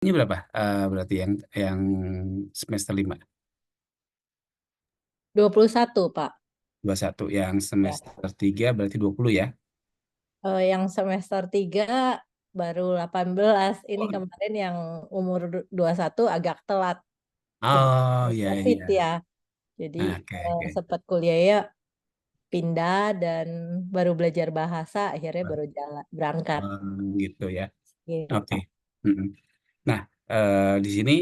Ini berapa? Berarti yang semester 5, 21, Pak. 21. Yang Ya. semester 3 berarti 20 ya? Yang semester 3 baru 18. Ini Oh, kemarin yang umur 21 agak telat. oh, Kebetulan ya, COVID iya. ya. Jadi Oke, oke. sempat kuliahnya pindah dan baru belajar bahasa, akhirnya baru jalan berangkat Gitu ya. Oke. gitu. Mm-mm. Nah, di sini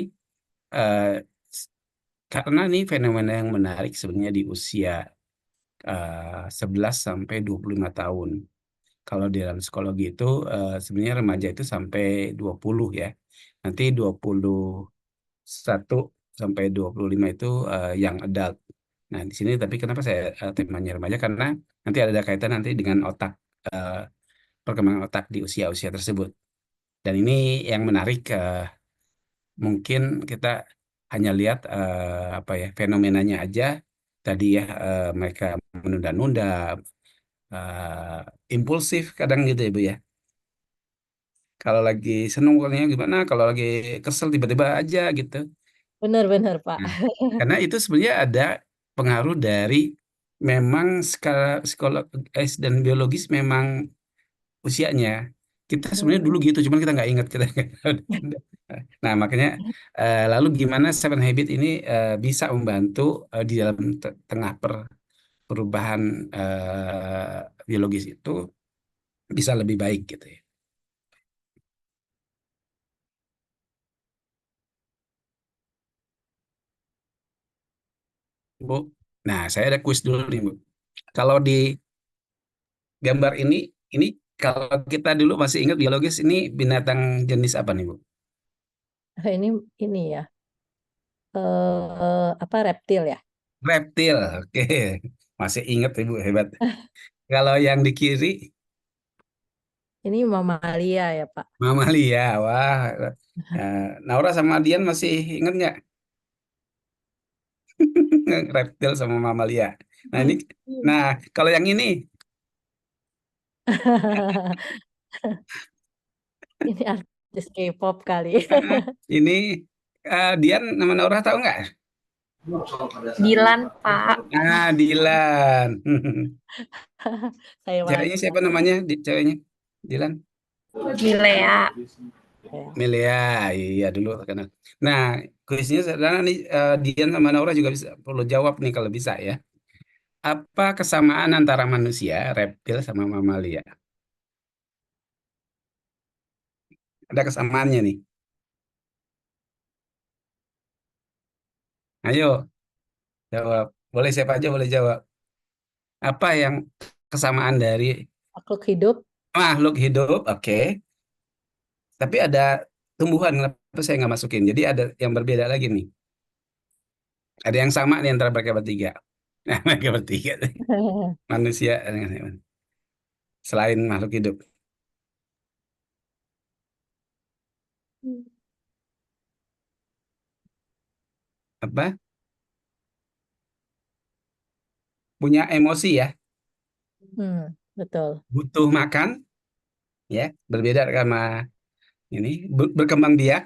eh, s- karena ini fenomena yang menarik sebenarnya di usia 11 sampai 25 tahun. Kalau di dalam psikologi itu sebenarnya remaja itu sampai 20 ya. Nanti 21 sampai 25 itu yang adult. Nah, di sini tapi kenapa saya temanya remaja? Karena nanti ada kaitan nanti dengan otak, eh, perkembangan otak di usia-usia tersebut. Dan ini yang menarik, mungkin kita hanya lihat apa ya fenomenanya aja tadi ya, mereka menunda-nunda, impulsif kadang gitu ya Bu ya. Kalau lagi seneng pokoknya gimana, kalau lagi kesel tiba-tiba aja gitu. Benar-benar, Pak. Nah, karena itu sebenarnya ada pengaruh dari memang skala psikologis dan biologis memang usianya. Kita sebenarnya dulu Hmm. gitu, cuman kita nggak ingat kita. Nah, makanya lalu gimana Seven Habit ini bisa membantu di dalam tengah perubahan biologis itu bisa lebih baik gitu ya, Bu. Nah, saya ada kuis dulu nih, Bu. Kalau di gambar ini kalau kita dulu masih ingat biologis ini binatang jenis apa nih, Bu? Ini ya, apa reptil ya? Reptil. Oke. Masih ingat Ibu, hebat. Kalau yang di kiri Ini mamalia ya, Pak. mamalia. Wah. Naura sama Dian masih ingat nggak? Reptil sama mamalia. Nah, ini Hmm. nah, kalau yang ini Ini artis K-pop kali. ini Dian nama Naura tahu nggak? Dilan, Pak. Ah, Dilan. Saya Ceweknya malah siapa namanya? Ceweknya? Dilan. Milea. ya. Melia, iya dulu terkenal. Nah, kuisnya sederhana nih, Dian sama Naura juga bisa perlu jawab nih kalau bisa ya. Apa kesamaan antara manusia, reptil sama mamalia? Ada kesamaannya nih. Ayo, jawab. Boleh siapa aja boleh jawab. Apa yang kesamaan dari Makhluk hidup. makhluk hidup? Oke. Tapi ada tumbuhan, kenapa saya nggak masukin? Jadi ada yang berbeda lagi nih. Ada yang sama nih antara mereka bertiga. Nah, mereka bertiga. Manusia dengan hewan. Selain makhluk hidup. Apa? Punya emosi ya. Betul. Butuh makan ya. Berbeda sama ini. Berkembang biak.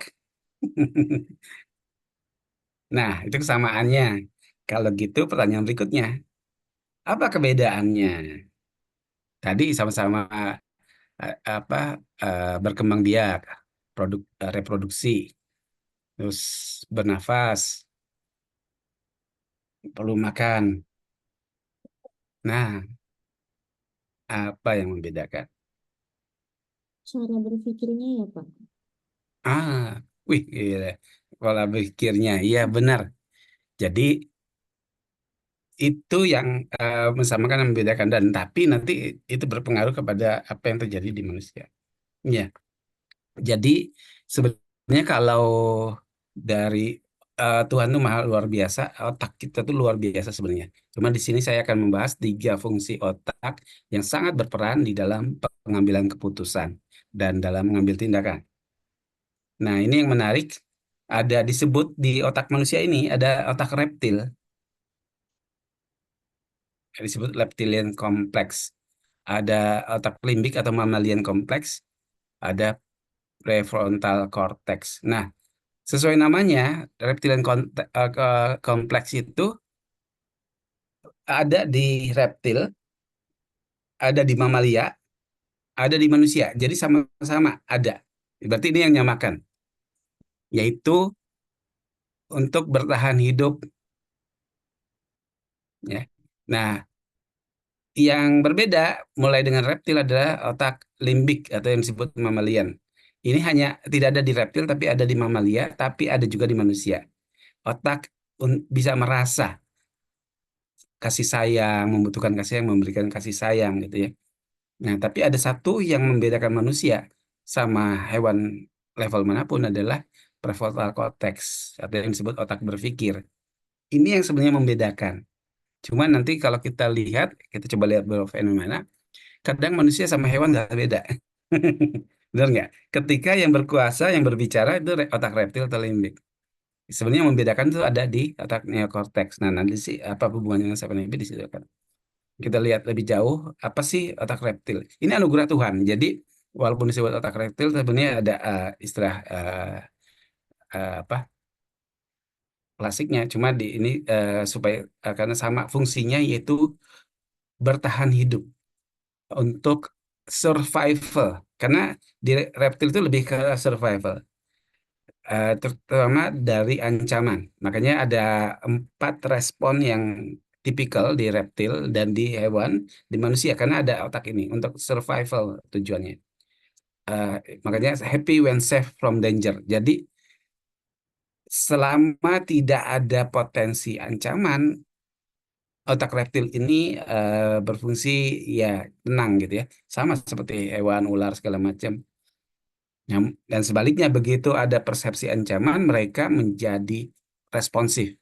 Nah, itu kesamaannya. Kalau gitu pertanyaan berikutnya. Apa kebedaannya? Tadi sama-sama apa berkembang biak, reproduksi, terus bernafas, perlu makan. Nah, apa yang membedakan? Cara berpikirnya ya, Pak. Ah, wih, gila. Pola pikirnya, iya benar. Jadi itu yang mensamakan dan membedakan dan tapi nanti itu berpengaruh kepada apa yang terjadi di manusia. Ya, jadi sebenarnya kalau dari Tuhan tuh maha luar biasa, otak kita tuh luar biasa sebenarnya. Cuma di sini saya akan membahas tiga fungsi otak yang sangat berperan di dalam pengambilan keputusan dan dalam mengambil tindakan. Nah, ini yang menarik. Ada disebut di otak manusia ini ada otak reptil, disebut reptilian kompleks. Ada otak limbik atau mammalian kompleks, ada prefrontal cortex. Nah, sesuai namanya, reptilian kompleks itu ada di reptil, ada di mamalia, ada di manusia. Jadi sama-sama ada. Berarti ini yang nyamakan, yaitu untuk bertahan hidup, ya. Nah, yang berbeda mulai dengan reptil adalah otak limbik atau yang disebut mammalian. Ini hanya tidak ada di reptil tapi ada di mamalia, tapi ada juga di manusia. Otak bisa merasa kasih sayang, membutuhkan kasih sayang, memberikan kasih sayang gitu ya. Nah, tapi ada satu yang membedakan manusia sama hewan level manapun adalah prefrontal cortex atau yang disebut otak berpikir. Ini yang sebenarnya membedakan. Cuma nanti kalau kita lihat, kita coba lihat beberapa fenomena, kadang manusia sama hewan nggak beda. Benar nggak? Ketika yang berkuasa, yang berbicara itu otak reptil atau limbik. Sebenarnya yang membedakan itu ada di otak neokorteks. Nah, nanti sih apa hubungannya dengan siapa limbik di situ kan. Kita lihat lebih jauh, apa sih otak reptil? Ini anugerah Tuhan. Jadi, walaupun disebut otak reptil, sebenarnya ada istilah apa klasiknya. Cuma di ini supaya karena sama fungsinya yaitu bertahan hidup untuk survival. Karena di reptil itu lebih ke survival, terutama dari ancaman. Makanya ada 4 respon yang tipikal di reptil dan di hewan, di manusia karena ada otak ini untuk survival tujuannya. Eh, Makanya happy when safe from danger. Jadi selama tidak ada potensi ancaman, otak reptil ini berfungsi ya tenang gitu ya, sama seperti hewan, ular segala macam. Dan sebaliknya begitu ada persepsi ancaman, mereka menjadi responsif.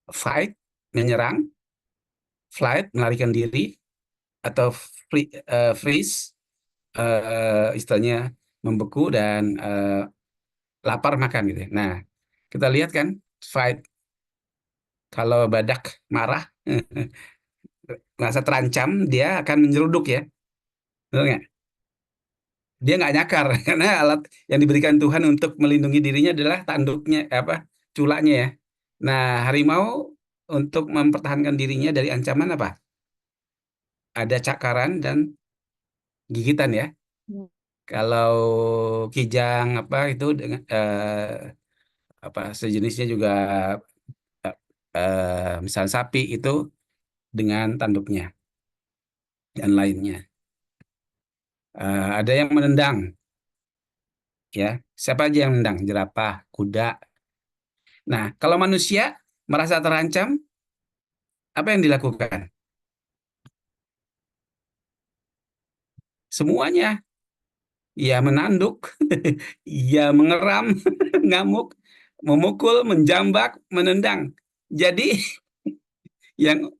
Fight, menyerang, flight, melarikan diri, atau freeze, istilahnya membeku, dan lapar makan gitu ya. Nah, kita lihat kan, fight, kalau badak marah, merasa terancam, dia akan menyeruduk ya. Betul nggak? Dia nggak nyakar, karena alat yang diberikan Tuhan untuk melindungi dirinya adalah tanduknya, apa, culaknya ya. Nah, harimau untuk mempertahankan dirinya dari ancaman apa? Ada cakaran dan gigitan ya. Hmm. Kalau kijang apa itu dengan apa sejenisnya juga, misal sapi itu dengan tanduknya dan lainnya. Ada yang menendang ya. Siapa aja yang menendang? Jerapah, kuda. Nah, kalau manusia merasa terancam, apa yang dilakukan? Semuanya. Ya menanduk, ya mengeram, ngamuk, memukul, menjambak, menendang. Jadi yang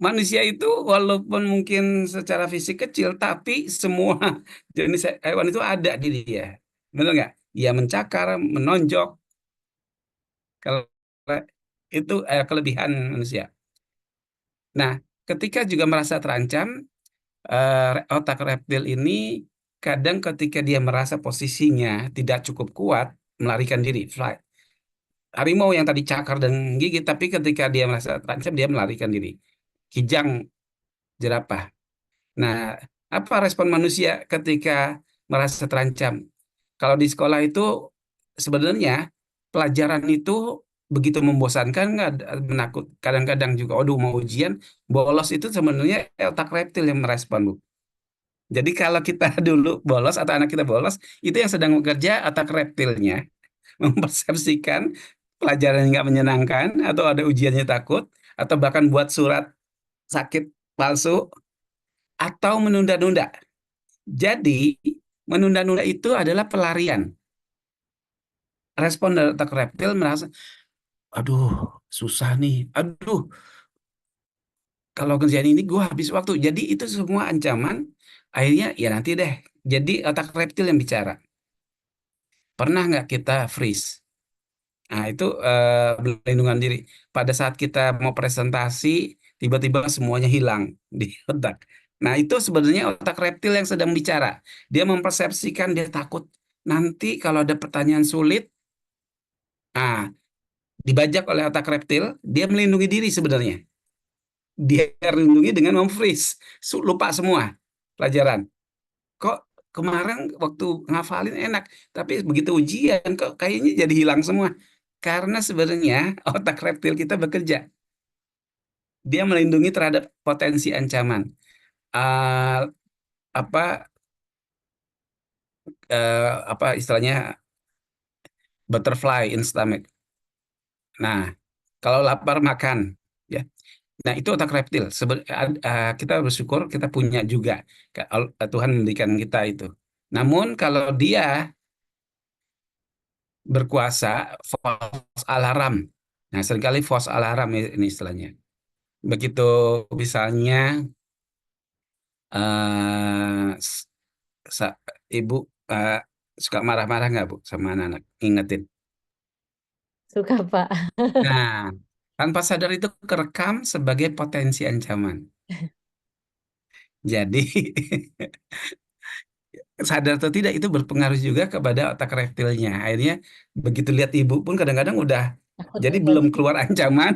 manusia itu walaupun mungkin secara fisik kecil, tapi semua jenis hewan itu ada di dia. Benar nggak? Dia mencakar, menonjok. Kalau itu kelebihan manusia. Nah, ketika juga merasa terancam, otak reptil ini kadang ketika dia merasa posisinya tidak cukup kuat, melarikan diri, flight. Harimau yang tadi cakar dan gigit, tapi ketika dia merasa terancam, dia melarikan diri. Kijang, jerapah. Nah, apa respon manusia ketika merasa terancam? Kalau di sekolah itu sebenarnya pelajaran itu begitu membosankan, nggak menakut. Kadang-kadang juga, aduh mau ujian, bolos itu sebenarnya otak reptil yang merespon, Bu. Jadi kalau kita dulu bolos atau anak kita bolos, itu yang sedang bekerja otak reptilnya mempersepsikan pelajaran yang nggak menyenangkan atau ada ujiannya takut atau bahkan buat surat sakit palsu atau menunda-nunda. Jadi menunda-nunda itu adalah pelarian. Respon dari otak reptil merasa, aduh susah nih, aduh kalau kerjaan ini gue habis waktu. Jadi itu semua ancaman, akhirnya ya nanti deh. Jadi otak reptil yang bicara. Pernah nggak kita freeze? Nah, itu pelindungan diri. Pada saat kita mau presentasi, tiba-tiba semuanya hilang di otak. Nah, itu sebenarnya otak reptil yang sedang bicara. Dia mempersepsikan, dia takut nanti kalau ada pertanyaan sulit, ah, dibajak oleh otak reptil, dia melindungi diri sebenarnya. Dia lindungi dengan memfreeze, lupa semua pelajaran. Kok kemarin waktu ngafalin enak, tapi begitu ujian kok kayaknya jadi hilang semua. Karena sebenarnya otak reptil kita bekerja. Dia melindungi terhadap potensi ancaman. Ah, apa apa istilahnya, butterfly in stomach. Nah, kalau lapar makan, ya. Nah, itu otak reptil. Kita bersyukur kita punya juga. Tuhan memberikan kita itu. Namun kalau dia berkuasa, false alarm. Nah, seringkali false alarm ini istilahnya. Begitu misalnya eh, s- ibu eh, suka marah-marah nggak, Bu, sama anak-anak? Ingetin. Suka, Pak. Nah, tanpa sadar itu kerekam sebagai potensi ancaman. Jadi, sadar atau tidak itu berpengaruh juga kepada otak reptilnya. Akhirnya begitu lihat ibu pun kadang-kadang udah, Takut jadi juga. belum keluar ancaman,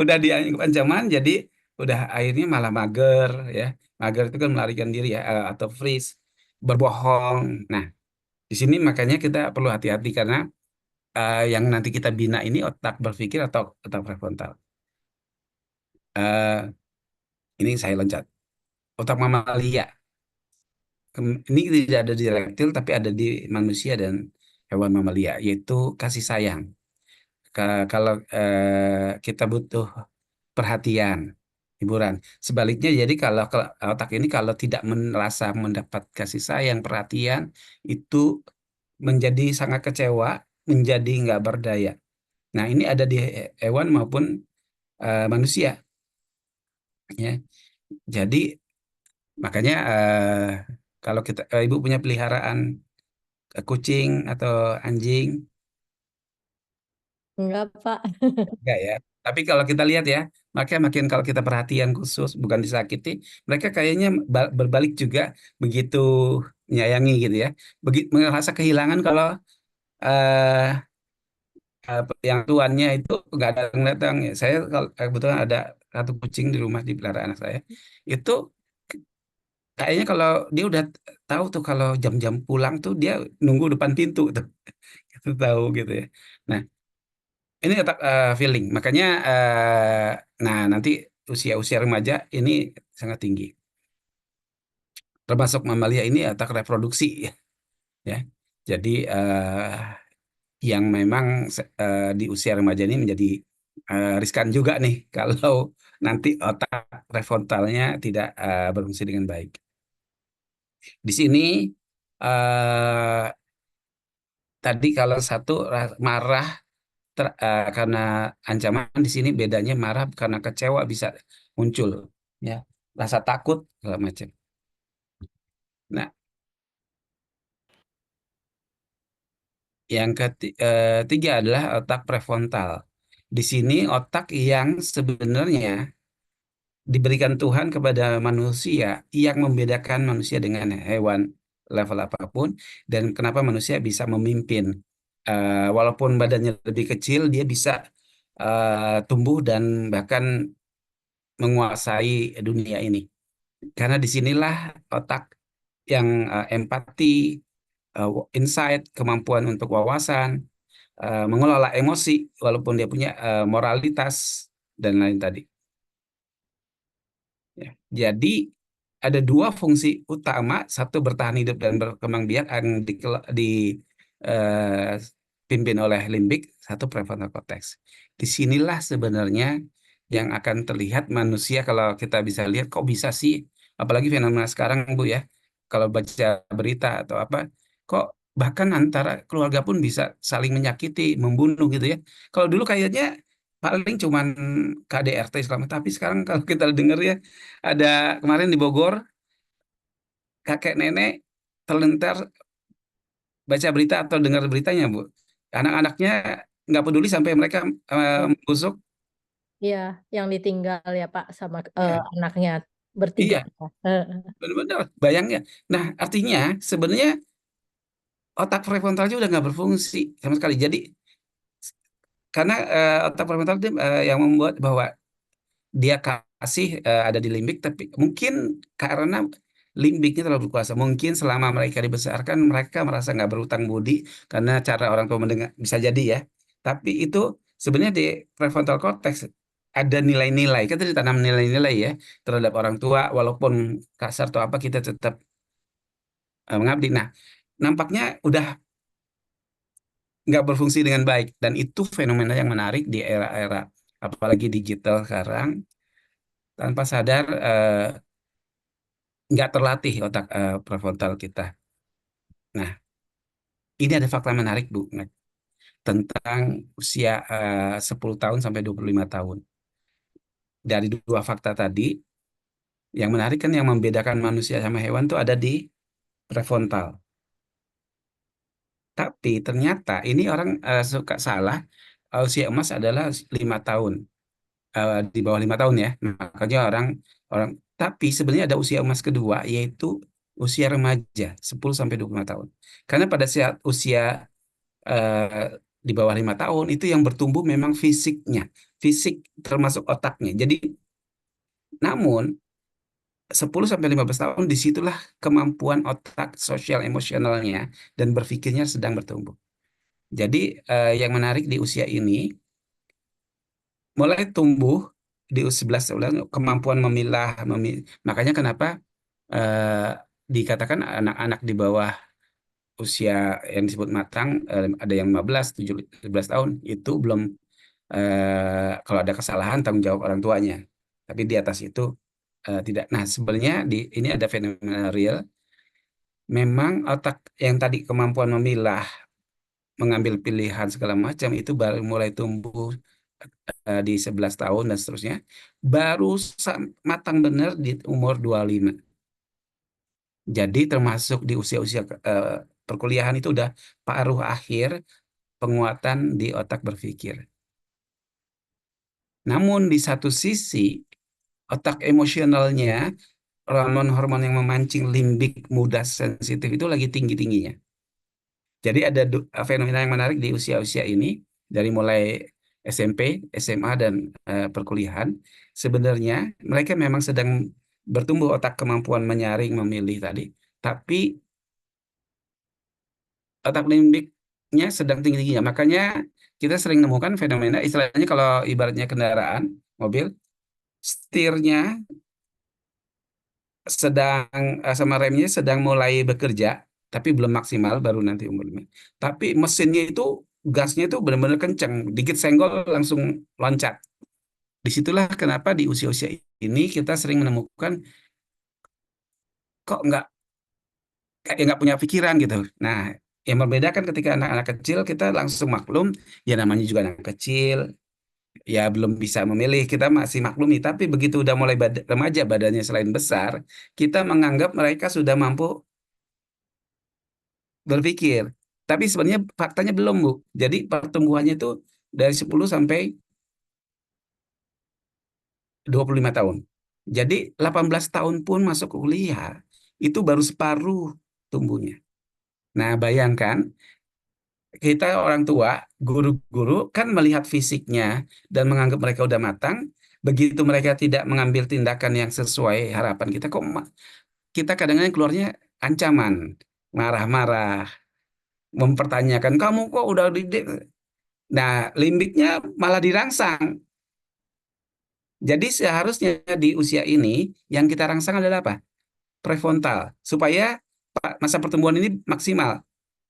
udah dianggap ancaman, jadi udah akhirnya malah mager, ya. Mager itu kan melarikan diri, ya, atau freeze, berbohong. Nah, di sini makanya kita perlu hati-hati karena yang nanti kita bina ini otak berpikir atau otak prefrontal. Eh, ini saya loncat. Otak mamalia. Ini tidak ada di reptil tapi ada di manusia dan hewan mamalia, yaitu kasih sayang. Kalau kita butuh perhatian, hiburan. Sebaliknya, jadi kalau otak ini kalau tidak merasa mendapat kasih sayang, perhatian, itu menjadi sangat kecewa, menjadi nggak berdaya. Nah, ini ada di hewan maupun manusia, ya. Jadi makanya kalau ibu punya peliharaan kucing atau anjing, Enggak, Pak. enggak ya. Tapi kalau kita lihat ya, makanya makin kalau kita perhatian khusus, bukan disakiti, mereka kayaknya berbalik juga begitu menyayangi gitu ya. Begitu merasa kehilangan kalau eh yang tuannya itu nggak ada yang datang. Ya, saya kalau kebetulan ada satu kucing di rumah di pelihara anak saya, itu kayaknya kalau dia udah tahu tuh kalau jam-jam pulang tuh dia nunggu depan pintu tuh, itu tahu gitu ya. Nah, ini otak feeling. Makanya nah nanti usia-usia remaja ini sangat tinggi. Termasuk mamalia ini otak reproduksi, ya. Jadi yang memang di usia remaja ini menjadi riskan juga nih kalau nanti otak prefrontalnya tidak berfungsi dengan baik. Di sini eh, tadi kalau satu marah karena ancaman, di sini bedanya marah karena kecewa bisa muncul, ya, rasa takut segala macam. Nah, yang ketiga adalah otak prefrontal. Di sini otak yang sebenarnya diberikan Tuhan kepada manusia, yang membedakan manusia dengan hewan level apapun, dan kenapa manusia bisa memimpin. Walaupun badannya lebih kecil, dia bisa tumbuh dan bahkan menguasai dunia ini. Karena disinilah otak yang empati, insight, kemampuan untuk wawasan, mengelola emosi, walaupun dia punya moralitas dan lain tadi. Ya. Jadi ada dua fungsi utama, satu bertahan hidup dan berkembang biak yang dipimpin oleh limbik, satu prefrontal cortex. Disinilah sebenarnya yang akan terlihat manusia kalau kita bisa lihat kok bisa sih, apalagi fenomena sekarang, Bu, ya. Kalau baca berita atau apa, kok bahkan antara keluarga pun bisa saling menyakiti, membunuh gitu ya. Kalau dulu kayaknya paling cuman KDRT selama, tapi sekarang kalau kita dengar ya, ada kemarin di Bogor, kakek nenek terlentar baca berita atau dengar beritanya, Bu. Anak-anaknya nggak peduli sampai mereka Ya, busuk. iya, yang ditinggal ya, Pak, sama Ya, anaknya. bertiga Iya, kita. Heeh. benar-benar bayangnya. Nah, artinya sebenarnya otak prefrontalnya udah nggak berfungsi sama sekali. Jadi karena otak prefrontal itu yang membuat bahwa dia kasih ada di limbik, tapi mungkin karena limbiknya terlalu berkuasa. Mungkin selama mereka dibesarkan, mereka merasa nggak berutang budi karena cara orang tua mendengar, bisa jadi ya. Tapi itu sebenarnya di prefrontal cortex ada nilai-nilai, kita ditanam nilai-nilai ya terhadap orang tua, walaupun kasar atau apa kita tetap mengabdi. Nah, nampaknya udah nggak berfungsi dengan baik, dan itu fenomena yang menarik di era-era apalagi digital sekarang. Tanpa sadar nggak terlatih otak prefrontal kita. Nah, ini ada fakta menarik, Bu, Nek, tentang usia 10 tahun sampai 25 tahun. Dari dua fakta tadi, yang menarik kan yang membedakan manusia sama hewan tuh ada di prefrontal. Tapi ternyata ini orang suka salah, usia emas adalah 5 tahun, di bawah 5 tahun ya. Makanya orang orang tapi sebenarnya ada usia emas kedua, yaitu usia remaja 10 sampai 25 tahun. Karena pada saat usia eh, di bawah 5 tahun itu yang bertumbuh memang fisiknya, fisik termasuk otaknya. Jadi, namun 10 sampai 15 tahun disitulah kemampuan otak sosial emosionalnya dan berpikirnya sedang bertumbuh. Jadi yang menarik di usia ini mulai tumbuh di usia 11 tahun kemampuan memilah, makanya kenapa eh, dikatakan anak-anak di bawah usia yang disebut matang, ada yang 15, 17 tahun itu belum, kalau ada kesalahan tanggung jawab orang tuanya. Tapi di atas itu tidak. Nah, sebenarnya ini ada fenomena real. Memang otak yang tadi kemampuan memilah, mengambil pilihan segala macam itu baru mulai tumbuh di 11 tahun dan seterusnya. Baru matang benar di umur 25. Jadi termasuk di usia-usia perkuliahan itu udah paruh akhir penguatan di otak berpikir. Namun di satu sisi otak emosionalnya, hormon-hormon yang memancing limbik mudah sensitif itu lagi tinggi-tingginya. Jadi ada fenomena yang menarik di usia-usia ini, dari mulai SMP, SMA, dan perkuliahan. Sebenarnya mereka memang sedang bertumbuh otak kemampuan menyaring, memilih tadi. Tapi otak limbiknya sedang tinggi-tingginya. Makanya kita sering nemukan fenomena, istilahnya kalau ibaratnya kendaraan, mobil, setirnya sedang sama remnya sedang mulai bekerja, tapi belum maksimal, baru nanti umurnya. Tapi mesinnya itu gasnya itu benar-benar kencang, dikit senggol langsung loncat. Disitulah kenapa di usia-usia ini kita sering menemukan kok kayak nggak punya pikiran gitu. Nah, yang membedakan ketika anak-anak kecil kita langsung maklum, ya namanya juga anak kecil, ya belum bisa memilih, kita masih maklumi. Tapi begitu udah mulai remaja, badannya selain besar, kita menganggap mereka sudah mampu berpikir. Tapi sebenarnya faktanya belum, Bu. Jadi pertumbuhannya itu dari 10 sampai 25 tahun. Jadi 18 tahun pun masuk kuliah, itu baru separuh tumbuhnya. Nah, bayangkan kita orang tua, guru-guru kan melihat fisiknya dan menganggap mereka udah matang. Begitu mereka tidak mengambil tindakan yang sesuai harapan kita, kok kita kadang-kadang keluarnya ancaman, marah-marah, mempertanyakan, kamu kok udah didik. Nah, limbiknya malah dirangsang. Jadi seharusnya di usia ini yang kita rangsang adalah apa? Prefrontal, supaya masa pertumbuhan ini maksimal.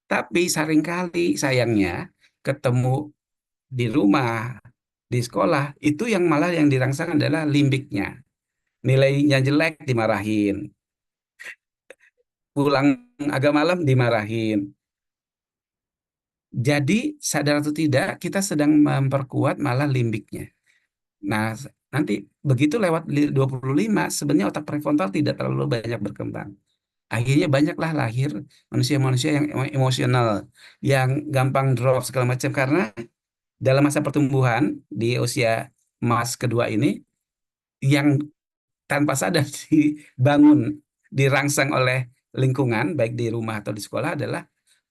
Tapi seringkali sayangnya ketemu di rumah, di sekolah, itu yang malah yang dirangsang adalah limbiknya. Nilainya jelek dimarahin, pulang agak malam dimarahin. Jadi sadar atau tidak kita sedang memperkuat malah limbiknya. Nah, nanti begitu lewat 25, sebenarnya otak prefrontal tidak terlalu banyak berkembang. Akhirnya banyaklah lahir manusia-manusia yang emosional, yang gampang drop segala macam karena dalam masa pertumbuhan di usia emas kedua ini, yang tanpa sadar dibangun, dirangsang oleh lingkungan, baik di rumah atau di sekolah, adalah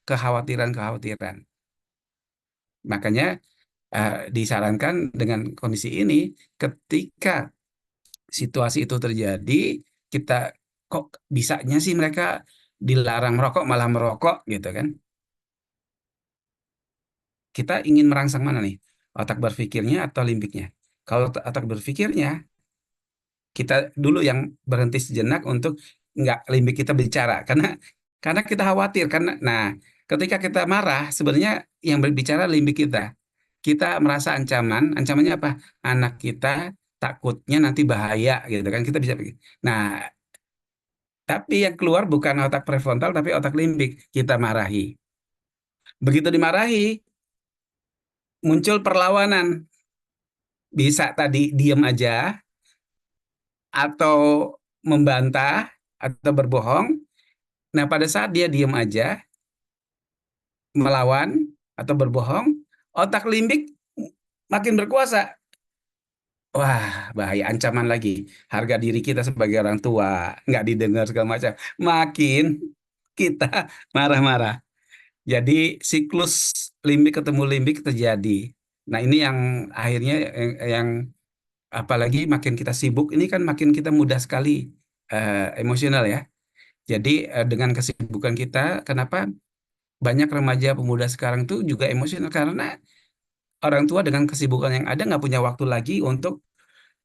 kekhawatiran-kekhawatiran. Makanya disarankan dengan kondisi ini, ketika situasi itu terjadi, kita kok bisanya sih mereka dilarang merokok malah merokok gitu kan? Kita ingin merangsang mana nih? Otak berpikirnya atau limbiknya? Kalau otak berpikirnya, kita dulu yang berhenti sejenak untuk nggak limbik kita bicara, karena kita khawatir, nah ketika kita marah sebenarnya yang berbicara limbik kita. Kita merasa ancamannya apa? Anak kita takutnya nanti bahaya gitu kan, kita bisa pikir. Nah, tapi yang keluar bukan otak prefrontal tapi otak limbik. Kita marahi. Begitu dimarahi, muncul perlawanan. Bisa tadi diam aja atau membantah atau berbohong. Nah, pada saat dia diam aja, melawan atau berbohong, otak limbik makin berkuasa. Wah, bahaya, ancaman lagi. Harga diri kita sebagai orang tua nggak didengar segala macam. Makin kita marah-marah. Jadi siklus limbik ketemu limbik terjadi. Nah, ini yang akhirnya yang apalagi makin kita sibuk, ini kan makin kita mudah sekali emosional ya. Jadi dengan kesibukan kita, kenapa banyak remaja pemuda sekarang tuh juga emosional, karena orang tua dengan kesibukan yang ada nggak punya waktu lagi untuk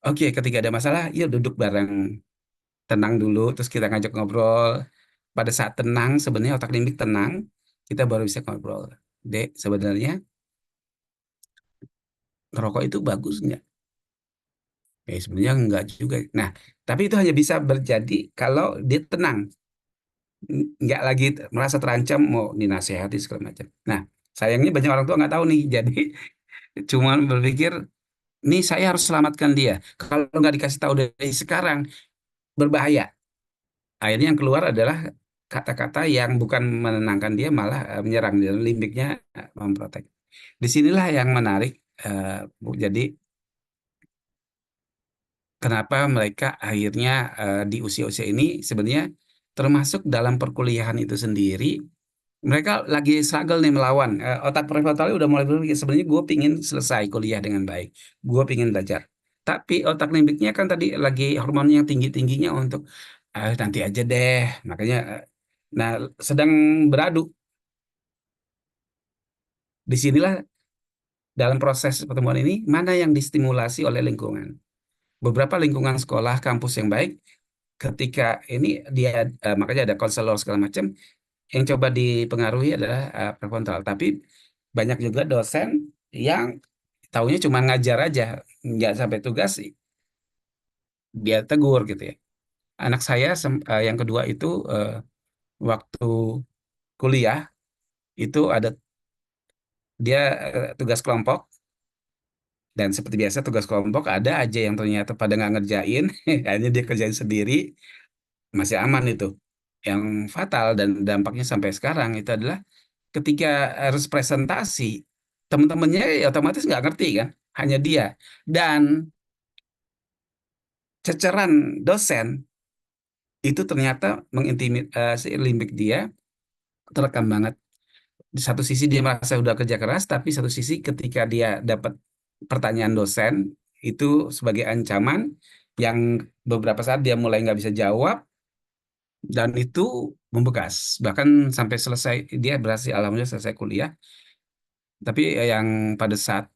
oke, ketika ada masalah, yuk duduk bareng, tenang dulu, terus kita ngajak ngobrol. Pada saat tenang, sebenarnya otak limbik tenang, kita baru bisa ngobrol. Dek, sebenarnya ngerokok itu bagus nggak? Sebenarnya nggak juga. Nah, tapi itu hanya bisa terjadi kalau dia tenang, nggak lagi merasa terancam mau dinasehati segala macam. Nah, sayangnya banyak orang tua nggak tahu nih, jadi cuman berpikir, nih saya harus selamatkan dia. Kalau nggak dikasih tahu dari sekarang, berbahaya. Akhirnya yang keluar adalah kata-kata yang bukan menenangkan dia, malah menyerang dia, limbiknya memprotek. Disinilah yang menarik, Bu. Jadi kenapa mereka akhirnya di usia-usia ini sebenarnya termasuk dalam perkuliahan itu sendiri, mereka lagi struggle nih melawan. Otak prefrontalnya udah mulai berpikir, sebenarnya gue pingin selesai kuliah dengan baik, gue pingin belajar. Tapi otak limbiknya kan tadi lagi hormonnya yang tinggi-tingginya untuk nanti aja deh. Makanya, nah sedang beradu. Disinilah dalam proses pertemuan ini, mana yang distimulasi oleh lingkungan. Beberapa lingkungan sekolah, kampus yang baik, ketika ini dia makanya ada konselor segala macam, yang coba dipengaruhi adalah prefrontal. Tapi banyak juga dosen yang taunya cuma ngajar aja, nggak sampai tugas, dia tegur gitu ya. Anak saya yang kedua itu waktu kuliah itu ada dia tugas kelompok, dan seperti biasa tugas kelompok ada aja yang ternyata pada nggak ngerjain, hanya dia kerjain sendiri, masih aman itu. Yang fatal dan dampaknya sampai sekarang itu adalah ketika harus presentasi, teman-temannya ya otomatis nggak ngerti kan, hanya dia. Dan ceceran dosen itu ternyata mengintimidasi limbik dia, terekam banget. Di satu sisi dia merasa udah kerja keras, tapi satu sisi ketika dia dapat pertanyaan dosen itu sebagai ancaman, yang beberapa saat dia mulai nggak bisa jawab, dan itu membekas. Bahkan sampai selesai, dia berhasil alhamdulillah selesai kuliah, tapi yang pada saat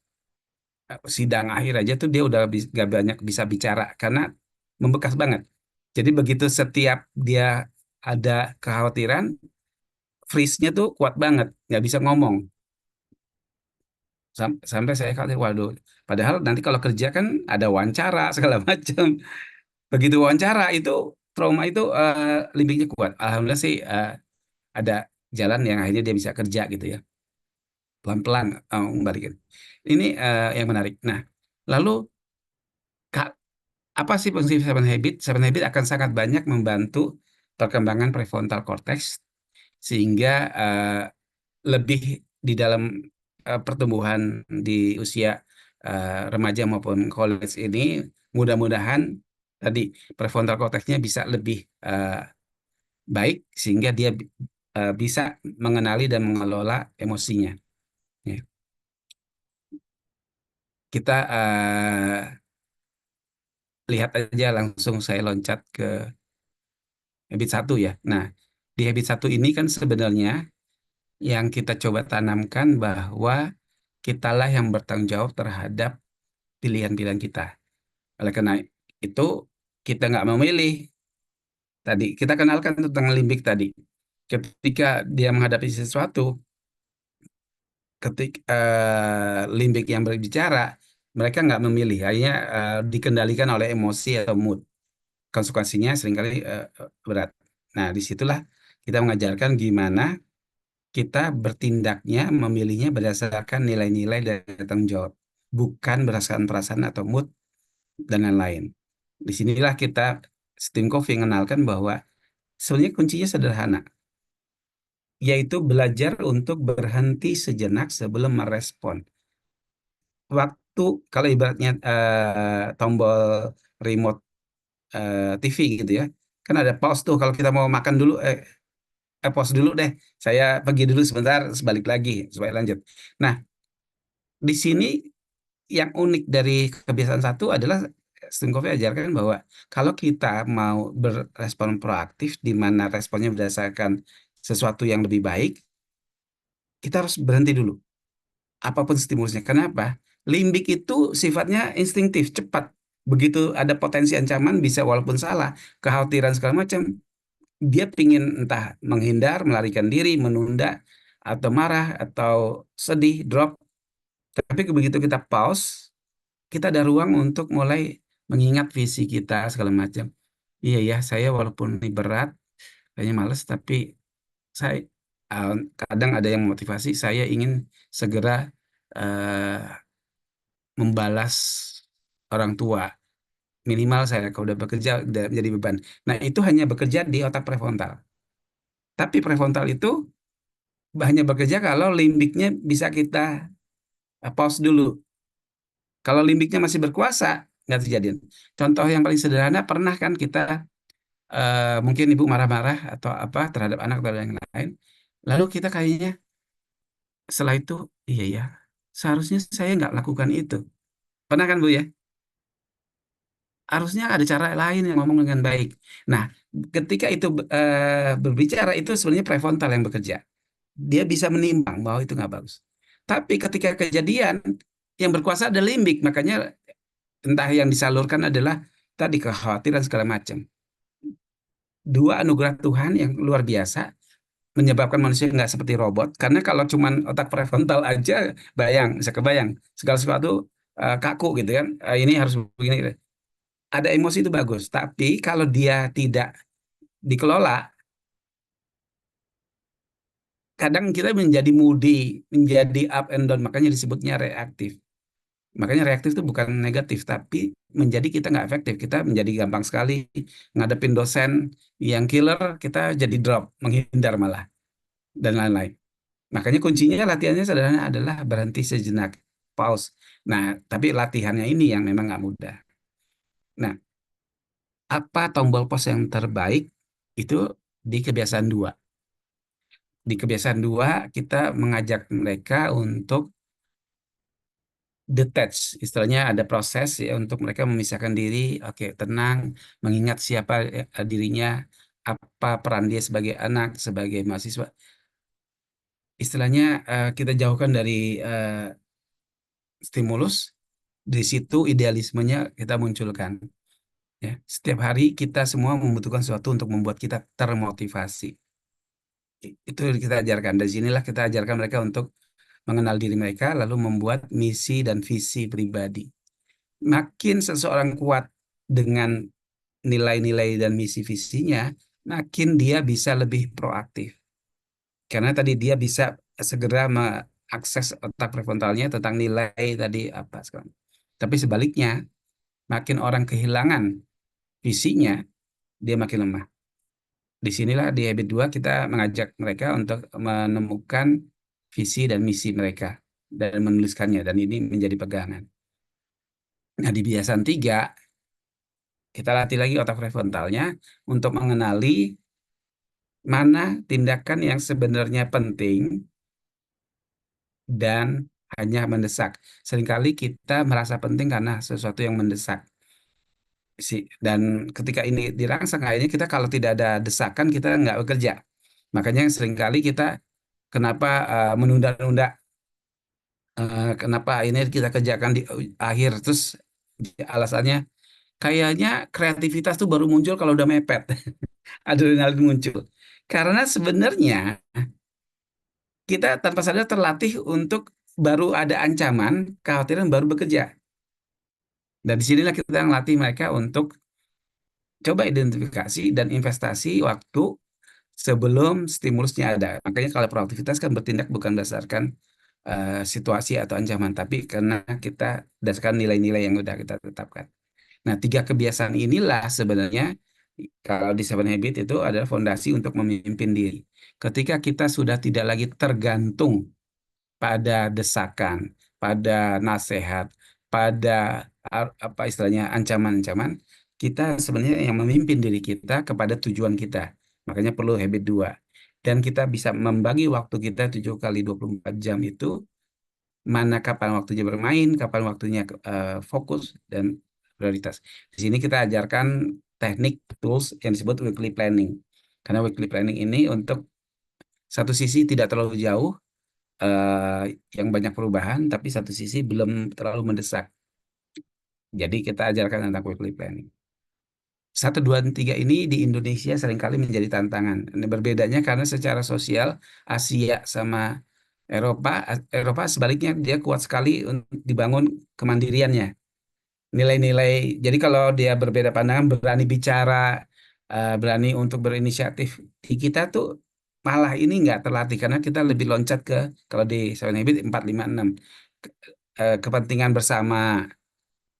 sidang akhir aja tuh dia udah nggak banyak bisa bicara karena membekas banget. Jadi begitu setiap dia ada kekhawatiran, freeze-nya tuh kuat banget, nggak bisa ngomong. Sampai saya khawatir, waduh, padahal nanti kalau kerja kan ada wawancara segala macam. Begitu wawancara itu, trauma itu limbiknya kuat. Alhamdulillah sih ada jalan yang akhirnya dia bisa kerja gitu ya. Pelan-pelan balikin. Ini yang menarik. Nah, lalu Kak, apa sih fungsi Seven Habit? Seven Habit akan sangat banyak membantu perkembangan prefrontal cortex sehingga lebih di dalam pertumbuhan di usia remaja maupun college ini, mudah-mudahan tadi prefrontal cortexnya bisa lebih baik sehingga dia bisa mengenali dan mengelola emosinya. Ya. Kita lihat aja langsung saya loncat ke habit 1 ya. Nah, di habit 1 ini kan sebenarnya yang kita coba tanamkan bahwa kitalah yang bertanggung jawab terhadap pilihan-pilihan kita. Oleh karena itu, kita nggak memilih. Tadi kita kenalkan tentang limbik tadi. Ketika dia menghadapi sesuatu, ketika limbik yang berbicara, mereka nggak memilih, hanya dikendalikan oleh emosi atau mood. Konsekuensinya seringkali berat. Nah, disitulah kita mengajarkan gimana kita bertindaknya, memilihnya berdasarkan nilai-nilai dan tanggung jawab, bukan berdasarkan perasaan atau mood dan lain-lain. Disinilah kita Steve Covey mengenalkan bahwa sebenarnya kuncinya sederhana, yaitu belajar untuk berhenti sejenak sebelum merespon. Waktu kalau ibaratnya tombol remote TV gitu ya, kan ada pause tuh kalau kita mau makan dulu, pause dulu deh, saya pergi dulu sebentar, sebalik lagi supaya lanjut. Nah, di sini yang unik dari kebiasaan 1 adalah Stephen Covey ajarkan bahwa kalau kita mau berespon proaktif, di mana responnya berdasarkan sesuatu yang lebih baik, kita harus berhenti dulu. Apapun stimulusnya. Kenapa? Limbik itu sifatnya instingtif, cepat. Begitu ada potensi ancaman, bisa walaupun salah, kekhawatiran segala macam, dia pingin entah menghindar, melarikan diri, menunda, atau marah, atau sedih, drop. Tapi begitu kita pause, kita ada ruang untuk mulai mengingat visi kita segala macam. Iya ya, saya walaupun ini berat, kayaknya males, tapi saya eh, kadang ada yang motivasi, saya ingin segera eh, membalas orang tua. Minimal saya kalau udah bekerja udah menjadi beban. Nah, itu hanya bekerja di otak prefrontal. Tapi prefrontal itu hanya bekerja kalau limbiknya bisa kita pause dulu. Kalau limbiknya masih berkuasa, nggak terjadi. Contoh yang paling sederhana, pernah kan kita mungkin ibu marah-marah atau apa terhadap anak atau yang lain, lalu kita kayaknya setelah itu, iya ya, seharusnya saya nggak lakukan itu. Pernah kan Bu ya? Harusnya ada cara lain yang ngomong dengan baik. Nah, ketika itu berbicara, itu sebenarnya prefrontal yang bekerja. Dia bisa menimbang bahwa itu nggak bagus. Tapi ketika kejadian, yang berkuasa ada limbik, makanya entah yang disalurkan adalah tadi kekhawatiran segala macam. Dua anugerah Tuhan yang luar biasa menyebabkan manusia nggak seperti robot. Karena kalau cuman otak prefrontal aja, bisa kebayang segala sesuatu kaku gitu kan. Ini harus begini. Ada emosi itu bagus, tapi kalau dia tidak dikelola, kadang kita menjadi moody, menjadi up and down, makanya disebutnya reaktif. Makanya reaktif itu bukan negatif, tapi menjadi kita nggak efektif. Kita menjadi gampang sekali ngadepin dosen yang killer, kita jadi drop, menghindar malah, dan lain-lain. Makanya kuncinya latihannya sederhana adalah berhenti sejenak, pause. Nah, tapi latihannya ini yang memang nggak mudah. Nah, apa tombol pause yang terbaik? Itu di kebiasaan 2. Di kebiasaan 2, kita mengajak mereka untuk detach, istilahnya ada proses ya untuk mereka memisahkan diri, oke, tenang, mengingat siapa dirinya, apa peran dia sebagai anak, sebagai mahasiswa. Istilahnya kita jauhkan dari stimulus, di situ idealismenya kita munculkan. Ya, setiap hari kita semua membutuhkan sesuatu untuk membuat kita termotivasi. Itu kita ajarkan. Dari sinilah kita ajarkan mereka untuk mengenal diri mereka, lalu membuat misi dan visi pribadi. Makin seseorang kuat dengan nilai-nilai dan misi visinya, makin dia bisa lebih proaktif. Karena tadi dia bisa segera mengakses otak prefrontalnya tentang nilai tadi apa sekarang. Tapi sebaliknya, makin orang kehilangan visinya, dia makin lemah. Disinilah di habit 2 kita mengajak mereka untuk menemukan visi dan misi mereka dan menuliskannya, dan ini menjadi pegangan. Nah, di kebiasaan 3 Kita latih lagi otak prefrontalnya untuk mengenali mana tindakan yang sebenarnya penting dan hanya mendesak. Seringkali kita merasa penting karena sesuatu yang mendesak. Dan ketika ini dirangsang, akhirnya kita kalau tidak ada desakan, kita nggak bekerja. Makanya seringkali kita kenapa menunda-nunda, kenapa ini kita kerjakan di akhir, terus alasannya kayaknya kreativitas tuh baru muncul kalau udah mepet, adrenalin muncul. Karena sebenarnya kita tanpa sadar terlatih untuk baru ada ancaman, kekhawatiran baru bekerja. Dan disinilah kita ngelatih mereka untuk coba identifikasi dan investasi waktu sebelum stimulusnya ada. Makanya kalau proaktivitas kan bertindak bukan berdasarkan situasi atau ancaman, tapi karena kita berdasarkan nilai-nilai yang sudah kita tetapkan. Nah, 3 kebiasaan inilah sebenarnya kalau di Seven Habit itu adalah fondasi untuk memimpin diri. Ketika kita sudah tidak lagi tergantung pada desakan, pada nasihat, pada apa istilahnya ancaman-ancaman, kita sebenarnya yang memimpin diri kita kepada tujuan kita. Makanya perlu habit 2. Dan kita bisa membagi waktu kita 7 kali 24 jam itu, mana kapan waktunya bermain, kapan waktunya fokus, dan prioritas. Di sini kita ajarkan teknik tools yang disebut weekly planning. Karena weekly planning ini untuk satu sisi tidak terlalu jauh, yang banyak perubahan, tapi satu sisi belum terlalu mendesak. Jadi kita ajarkan tentang weekly planning. 1, 2, dan 3 ini di Indonesia seringkali menjadi tantangan. Ini berbedanya karena secara sosial Asia sama Eropa, Eropa sebaliknya dia kuat sekali untuk dibangun kemandiriannya. Nilai-nilai, jadi kalau dia berbeda pandangan, berani bicara, berani untuk berinisiatif. Di kita tuh malah ini nggak terlatih karena kita lebih loncat ke, kalau di Seven Habits 4, 5, 6. Kepentingan bersama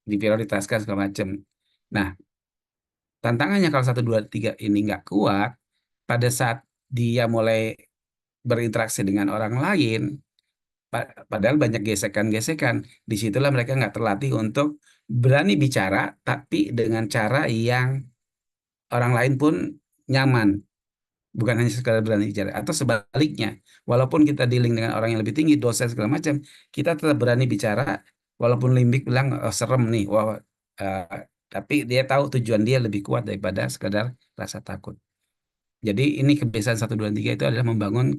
diprioritaskan segala macam. Nah, tantangannya kalau 1, 2, 3 ini nggak kuat, pada saat dia mulai berinteraksi dengan orang lain, padahal banyak gesekan-gesekan, disitulah mereka nggak terlatih untuk berani bicara, tapi dengan cara yang orang lain pun nyaman, bukan hanya sekadar berani bicara. Atau sebaliknya, walaupun kita dealing dengan orang yang lebih tinggi, dosen segala macam, kita tetap berani bicara, walaupun limbik bilang "Oh, serem nih, wah, eh, tapi dia tahu tujuan dia lebih kuat daripada sekadar rasa takut. Jadi ini kebiasaan 1, 2, 3 itu adalah membangun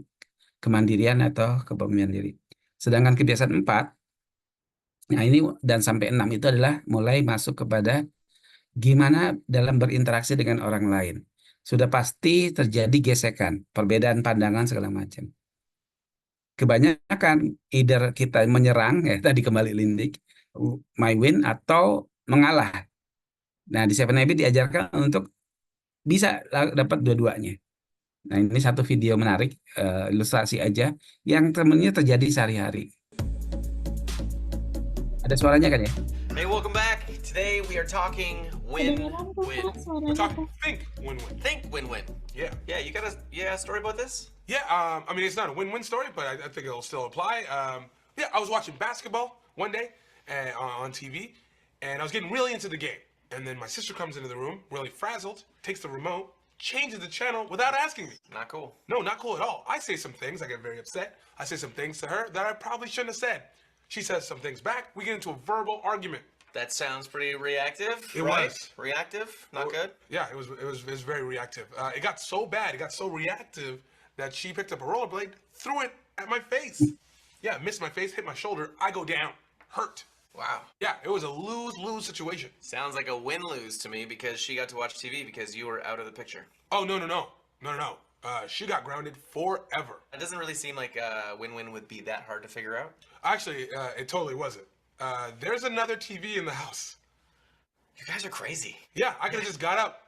kemandirian atau kepemimpinan diri. Sedangkan kebiasaan 4, nah ini dan sampai 6 itu adalah mulai masuk kepada gimana dalam berinteraksi dengan orang lain. Sudah pasti terjadi gesekan, perbedaan pandangan segala macam. Kebanyakan either kita menyerang, ya tadi kembali lindik, my win, atau mengalah. Nah, di Seven Habits diajarkan untuk bisa dapat dua-duanya. Nah, ini satu video menarik, ilustrasi aja, yang temennya terjadi sehari-hari. Ada suaranya kan ya? Hey, welcome back. Today we are talking Kedengeran tuh win-win. Kak We're suaranya talking Kak. think win-win. Think win-win. Yeah. Yeah, you got a story about this? Yeah, I mean, it's not a win-win story, but I think it'll still apply. Yeah, I was watching basketball one day on TV, and I was getting really into the game. And then my sister comes into the room, really frazzled, takes the remote, changes the channel without asking me. Not cool. No, not cool at all. I say some things, I get very upset. I say some things to her that I probably shouldn't have said. She says some things back. We get into a verbal argument. That sounds pretty reactive. It right? was. Reactive? Not good? Yeah, it was very reactive. It got so bad, it got so reactive that she picked up a rollerblade, threw it at my face. Yeah, missed my face, hit my shoulder. I go down, hurt. Wow. Yeah, it was a lose-lose situation. Sounds like a win-lose to me because she got to watch TV because you were out of the picture. Oh no. She got grounded forever. It doesn't really seem like a win-win would be that hard to figure out. Actually, it totally wasn't. There's another TV in the house. You guys are crazy. Yeah, I could have just got up,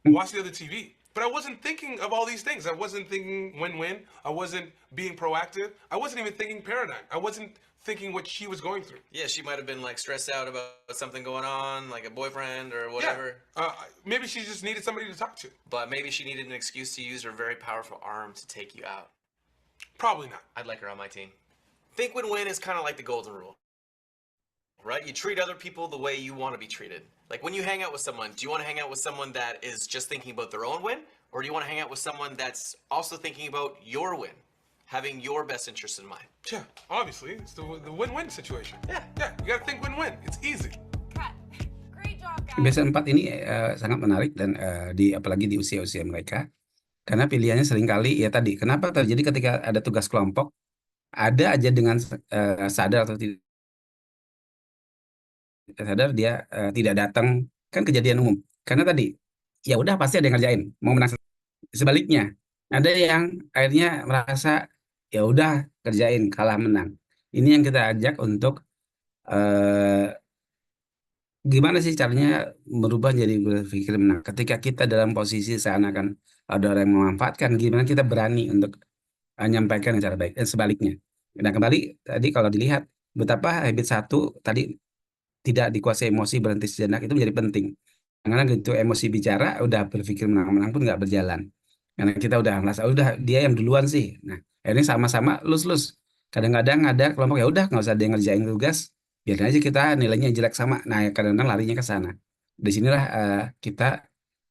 watched the other TV. But I wasn't thinking of all these things. I wasn't thinking win-win. I wasn't being proactive. I wasn't even thinking paradigm. I wasn't thinking what she was going through. Yeah, she might have been like stressed out about something going on, like a boyfriend or whatever. Yeah. Maybe she just needed somebody to talk to. But maybe she needed an excuse to use her very powerful arm to take you out. Probably not. I'd like her on my team. Think win-win is kind of like the golden rule. right? You treat other people the way you want to be treated. Like when you hang out with someone, do you want to hang out with someone that is just thinking about their own win? Or do you want to hang out with someone that's also thinking about your win, having your best interest in mind? Yeah, obviously, it's the win-win situation. Yeah. Yeah, you gotta think win-win. It's easy. Great job, guys. Kebiasaan 4 ini sangat menarik dan apalagi di usia-usia mereka. Karena pilihannya seringkali ya tadi, kenapa terjadi ketika ada tugas kelompok, ada aja dengan sadar atau tidak sadar dia tidak datang, kan kejadian umum. Karena tadi, ya udah pasti ada yang ngerjain, mau menang. Sebaliknya, ada yang akhirnya merasa ya udah kerjain, kalah menang. Ini yang kita ajak untuk gimana sih caranya merubah jadi berpikir menang. Ketika kita dalam posisi seakan-akan ada orang yang memanfaatkan, gimana kita berani untuk menyampaikan dengan cara baik. Dan sebaliknya. Nah kembali tadi kalau dilihat betapa habit 1 tadi tidak dikuasai emosi, berhenti sejenak, itu menjadi penting. Karena gitu emosi bicara, udah berpikir menang-menang pun nggak berjalan. Karena kita udah merasa, udah dia yang duluan sih. Nah akhirnya sama-sama lus-lus. Kadang-kadang ada kelompok ya udah nggak usah ada yang ngerjain tugas, biarin aja kita nilainya jelek sama. Nah kadang-kadang larinya ke sana. Di sinilah kita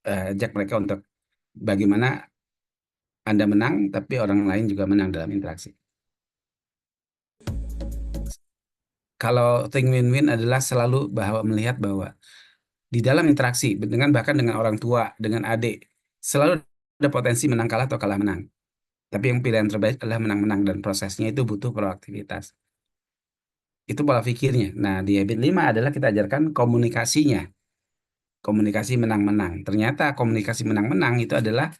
ajak mereka untuk bagaimana Anda menang, tapi orang lain juga menang dalam interaksi. Kalau think win-win adalah selalu melihat bahwa di dalam interaksi bahkan dengan orang tua, dengan adik, selalu ada potensi menang kalah atau kalah menang. Tapi yang pilihan terbaik adalah menang-menang dan prosesnya itu butuh proaktivitas. Itu pola pikirnya. Nah, di habit 5 adalah kita ajarkan komunikasinya. Komunikasi menang-menang. Ternyata komunikasi menang-menang itu adalah,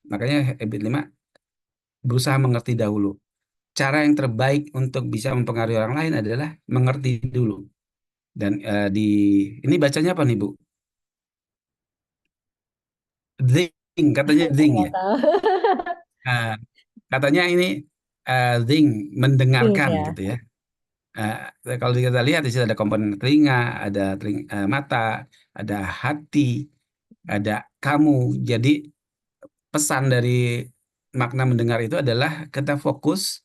makanya habit 5 berusaha mengerti dahulu. Cara yang terbaik untuk bisa mempengaruhi orang lain adalah mengerti dulu. Dan ini bacanya apa nih Bu? Zing, katanya zing ya. Nggak tahu. Nah, katanya ini zing, mendengarkan Iya. gitu ya. Kalau kita lihat di situ ada komponen telinga, ada mata, ada hati, ada kamu. Jadi pesan dari makna mendengar itu adalah kita fokus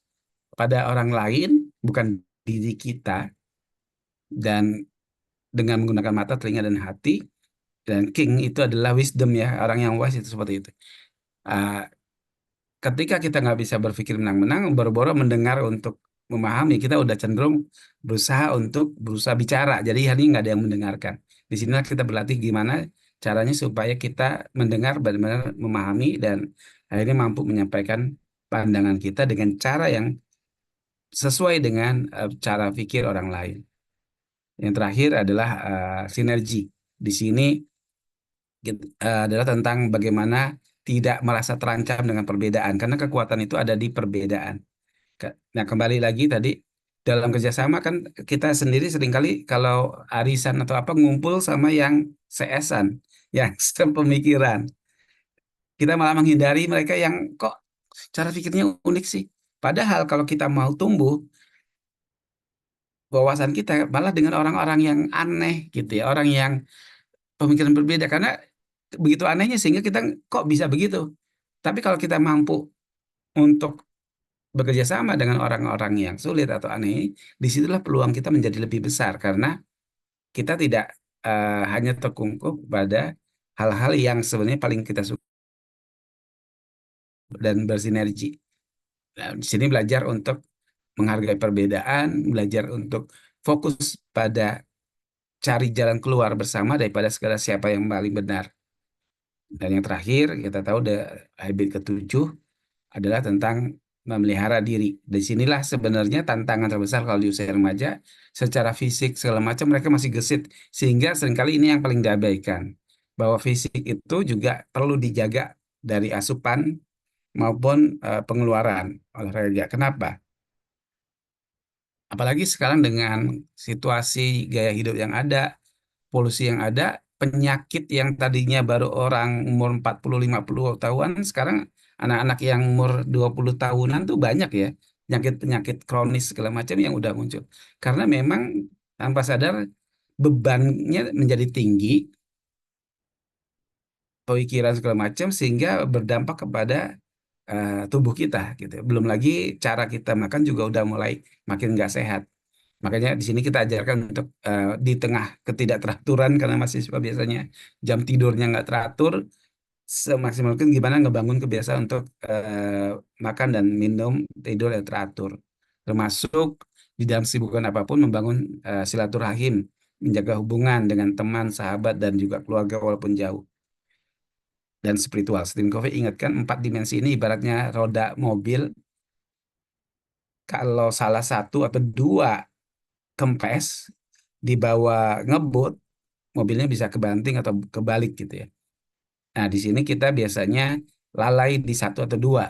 pada orang lain, bukan diri kita. Dan dengan menggunakan mata, telinga, dan hati. Dan king itu adalah wisdom ya, orang yang wise itu seperti itu. Ketika kita nggak bisa berpikir menang-menang, boro-boro mendengar untuk memahami, kita udah cenderung berusaha bicara. Jadi hari ini nggak ada yang mendengarkan. Di sinilah kita berlatih gimana caranya supaya kita mendengar, benar-benar memahami, dan akhirnya mampu menyampaikan pandangan kita dengan cara yang sesuai dengan cara pikir orang lain. Yang terakhir adalah sinergi. Di sini adalah tentang bagaimana tidak merasa terancam dengan perbedaan, karena kekuatan itu ada di perbedaan. Nah, kembali lagi tadi dalam kerjasama kan kita sendiri seringkali kalau arisan atau apa ngumpul sama yang seesan, yang sepemikiran. Kita malah menghindari mereka yang kok cara pikirnya unik sih. Padahal kalau kita mau tumbuh, wawasan kita malah dengan orang-orang yang aneh gitu ya, orang yang pemikiran berbeda, karena begitu anehnya sehingga kita kok bisa begitu. Tapi kalau kita mampu untuk bekerja sama dengan orang-orang yang sulit atau aneh, disitulah peluang kita menjadi lebih besar karena kita tidak hanya terkungkung pada hal-hal yang sebenarnya paling kita suka dan bersinergi. Nah, di sini belajar untuk menghargai perbedaan, belajar untuk fokus pada cari jalan keluar bersama daripada segala siapa yang paling benar. Dan yang terakhir, kita tahu habit ke-7 adalah tentang memelihara diri. Di sinilah sebenarnya tantangan terbesar kalau di usia remaja, secara fisik segala macam mereka masih gesit, sehingga seringkali ini yang paling diabaikan. Bahwa fisik itu juga perlu dijaga dari asupan maupun pengeluaran olahraga. Kenapa? Apalagi sekarang dengan situasi gaya hidup yang ada, polusi yang ada, penyakit yang tadinya baru orang umur 40-50 tahunan, sekarang anak-anak yang umur 20 tahunan tuh banyak ya, penyakit-penyakit kronis segala macam yang udah muncul. Karena memang tanpa sadar bebannya menjadi tinggi, pemikiran segala macam, sehingga berdampak kepada tubuh kita gitu. Belum lagi cara kita makan juga udah mulai makin nggak sehat. Makanya di sini kita ajarkan untuk di tengah ketidakteraturan karena mahasiswa biasanya jam tidurnya nggak teratur, semaksimal mungkin gimana ngebangun kebiasaan untuk makan dan minum tidur yang teratur. Termasuk di dalam kesibukan apapun membangun silaturahim, menjaga hubungan dengan teman, sahabat, dan juga keluarga walaupun jauh. Dan spiritual. Stephen Covey ingatkan 4 dimensi ini ibaratnya roda mobil. Kalau salah satu atau 2 kempes, dibawa ngebut, mobilnya bisa kebanting atau kebalik gitu ya. Nah, di sini kita biasanya lalai di 1 atau 2.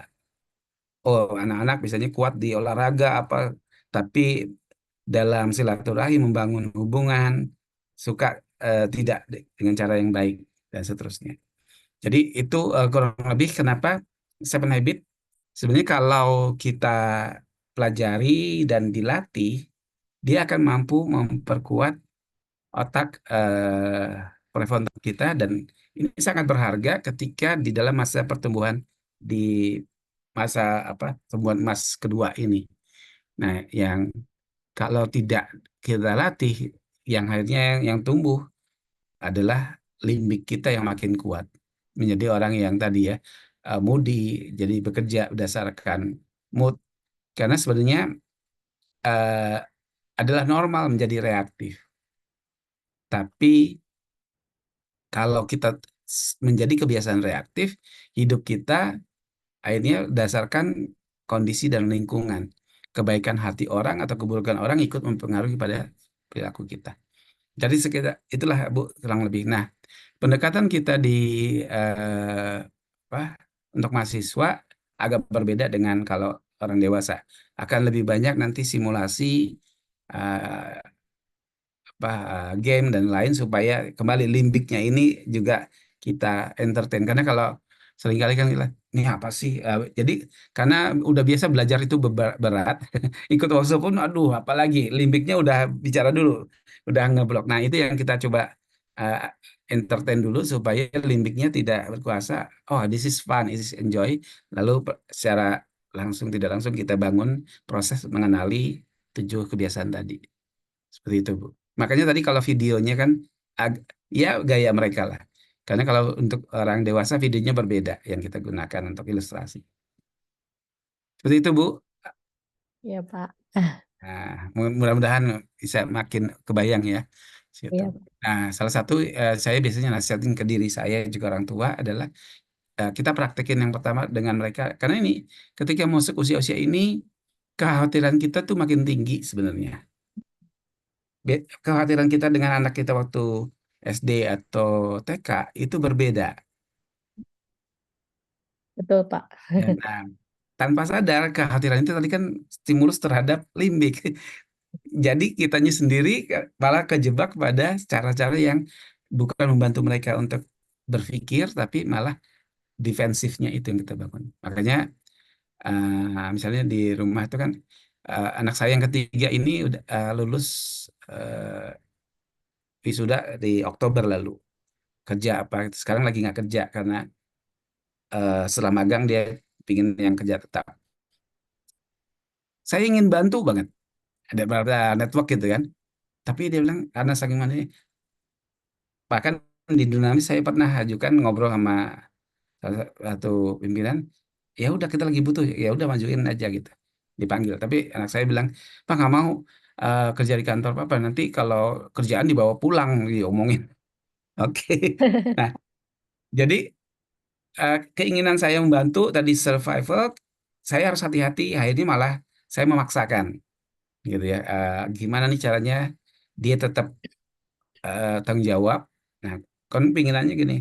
Oh, anak-anak biasanya kuat di olahraga apa, tapi dalam silaturahim membangun hubungan suka tidak dengan cara yang baik dan seterusnya. Jadi itu kurang lebih kenapa 7 Habit sebenarnya kalau kita pelajari dan dilatih, dia akan mampu memperkuat otak prefrontal kita, dan ini sangat berharga ketika di dalam masa pertumbuhan di masa pertumbuhan emas kedua ini. Nah, yang kalau tidak kita latih, yang akhirnya yang tumbuh adalah limbik kita yang makin kuat, menjadi orang yang tadi ya moody, jadi bekerja berdasarkan mood, karena sebenarnya eh, adalah normal menjadi reaktif. Tapi kalau kita menjadi kebiasaan reaktif, hidup kita akhirnya berdasarkan kondisi dan lingkungan. Kebaikan hati orang atau keburukan orang ikut mempengaruhi pada perilaku kita. Jadi sekitar itulah Bu kurang lebih. Nah, pendekatan kita di eh, apa untuk mahasiswa agak berbeda dengan kalau orang dewasa. Akan lebih banyak nanti simulasi eh, game dan lain supaya kembali limbiknya ini juga kita entertain, karena kalau seringkali kan kita, ini apa sih. Jadi karena udah biasa belajar itu berat ikut workshop pun aduh apalagi limbiknya udah bicara dulu, udah ngeblok. Nah itu yang kita coba uh, entertain dulu supaya limbiknya tidak berkuasa. Oh, this is fun, this is enjoy. Lalu secara langsung tidak langsung kita bangun proses mengenali 7 kebiasaan tadi. Seperti itu, Bu. Makanya tadi kalau videonya kan ya gaya mereka lah. Karena kalau untuk orang dewasa videonya berbeda yang kita gunakan untuk ilustrasi. Seperti itu, Bu. Iya, Pak. Nah, mudah-mudahan bisa makin kebayang ya. Situ. Iya. Nah, salah satu saya biasanya nasihatin ke diri saya juga orang tua adalah kita praktekin yang pertama dengan mereka. Karena ini ketika masuk usia-usia ini kekhawatiran kita tuh makin tinggi sebenarnya. Kekhawatiran kita dengan anak kita waktu SD atau TK itu berbeda. Betul, Pak. Ya, nah, tanpa sadar kekhawatiran itu tadi kan stimulus terhadap limbik. Jadi kitanya sendiri malah kejebak pada cara-cara yang bukan membantu mereka untuk berpikir, tapi malah defensifnya itu yang kita bangun. Makanya misalnya di rumah itu kan anak saya yang ketiga ini udah lulus wisuda di Oktober lalu. Kerja apa sekarang lagi nggak kerja karena setelah magang dia pingin yang kerja tetap. Saya ingin bantu banget, ada beberapa network gitu kan, tapi dia bilang karena saking mana, bahkan di Dinamis saya pernah ajukan ngobrol sama salah satu pimpinan, ya udah kita lagi butuh, ya udah majuin aja gitu, dipanggil. Tapi anak saya bilang, Pak nggak mau kerja di kantor Papa, nanti kalau kerjaan dibawa pulang diomongin. Oke. Nah, jadi keinginan saya membantu tadi survival, saya harus hati-hati. Akhirnya malah saya memaksakan, gitu ya. Gimana nih caranya dia tetap tanggung jawab. Nah, kan pinginannya gini,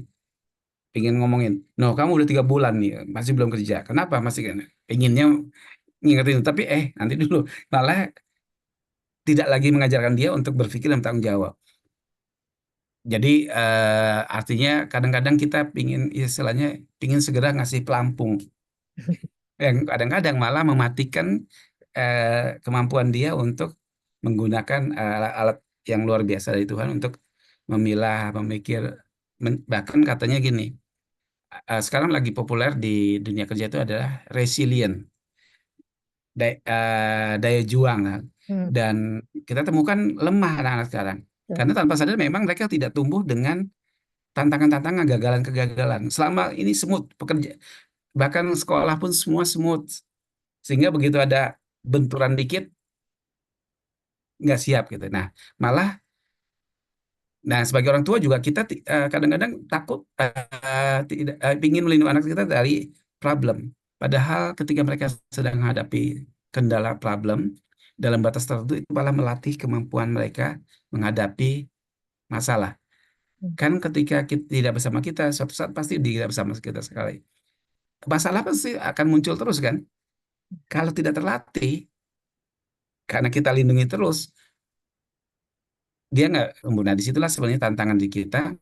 pingin ngomongin, no kamu udah 3 bulan nih masih belum kerja. Kenapa masih kan? Pinginnya ngingetin, tapi nanti dulu, malah tidak lagi mengajarkan dia untuk berpikir dan tanggung jawab. Jadi artinya kadang-kadang kita pingin istilahnya pingin segera ngasih pelampung, yang kadang-kadang malah mematikan kemampuan dia untuk menggunakan alat yang luar biasa dari Tuhan untuk memilah, memikir, bahkan katanya gini, sekarang lagi populer di dunia kerja itu adalah resilient, daya juang. Nah, Hmm, Dan kita temukan lemah anak-anak sekarang. betul. Karena tanpa sadar memang mereka tidak tumbuh dengan tantangan-tantangan, kegagalan-kegagalan. Selama ini smooth, bahkan sekolah pun semua smooth. Sehingga begitu ada benturan dikit, nggak siap gitu. Nah, malah, sebagai orang tua juga kita kadang-kadang takut, tidak ingin melindungi anak kita dari problem. Padahal ketika mereka sedang menghadapi kendala problem dalam batas tertentu, itu malah melatih kemampuan mereka menghadapi masalah. Hmm. Kan ketika kita tidak bersama kita, suatu saat pasti tidak bersama kita sekali. Masalah pasti akan muncul terus kan? Kalau tidak terlatih, karena kita lindungi terus, dia nggak tumbuh. Nah, disitulah sebenarnya tantangan di kita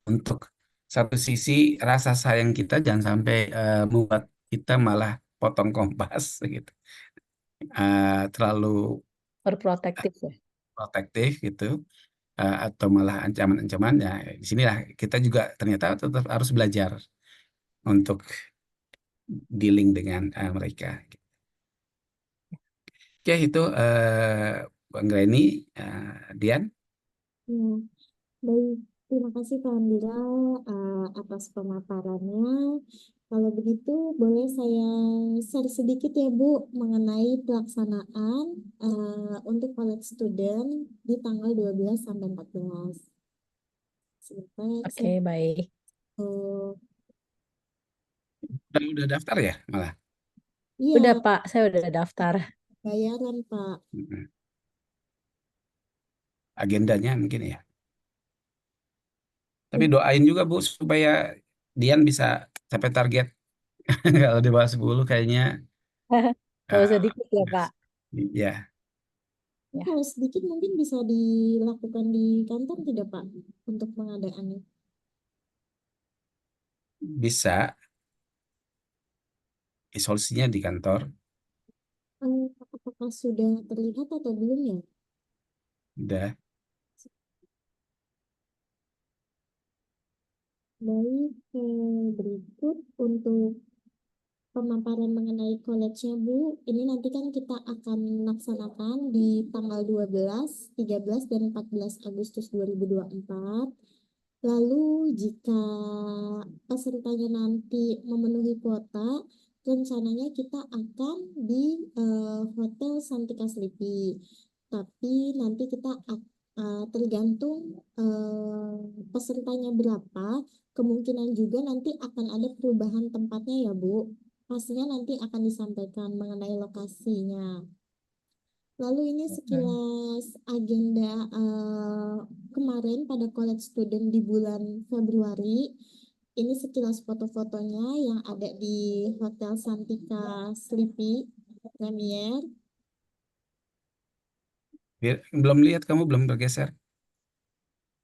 untuk satu sisi rasa sayang kita jangan sampai membuat kita malah potong kompas gitu. Terlalu Berprotektif ya. protektif gitu, atau malah ancaman-ancaman. Ya, di sinilah kita juga ternyata tetap harus belajar untuk dealing dengan mereka. Oke, itu Bang Greni, Dian. Ya, baik. Terima kasih Kak Andira atas pemaparannya. Kalau begitu, boleh saya share sedikit ya Bu mengenai pelaksanaan untuk college student di tanggal 12 sampai 14. Sebentar, Oke, baik. Udah daftar ya malah. Iya, Udah Pak, saya udah daftar. bayaran Pak. Agendanya mungkin ya. Tapi doain juga Bu supaya Dian bisa capai target. Kalau di bawah 10 kayaknya Kalau ah, sedikit ya Pak. ya Ya. Kalau sedikit mungkin bisa dilakukan di kantor tidak Pak untuk pengadaannya? bisa. Solusinya di kantor. Apakah sudah terlihat atau belum ya? Udah. Baik, berikut untuk pemaparan mengenai college-nya Bu. Ini nanti kan kita akan melaksanakan di tanggal 12, 13, dan 14 Agustus 2024. Lalu jika pesertanya nanti memenuhi kuota, rencananya kita akan di Hotel Santika Sleepy. Tapi nanti kita tergantung pesertanya berapa, kemungkinan juga nanti akan ada perubahan tempatnya ya Bu. Pastinya nanti akan disampaikan mengenai lokasinya. Lalu ini sekilas agenda kemarin pada college student di bulan Februari. Ini sekilas foto-fotonya yang ada di Hotel Santika Sleepy Premier. Belum lihat, kamu belum bergeser.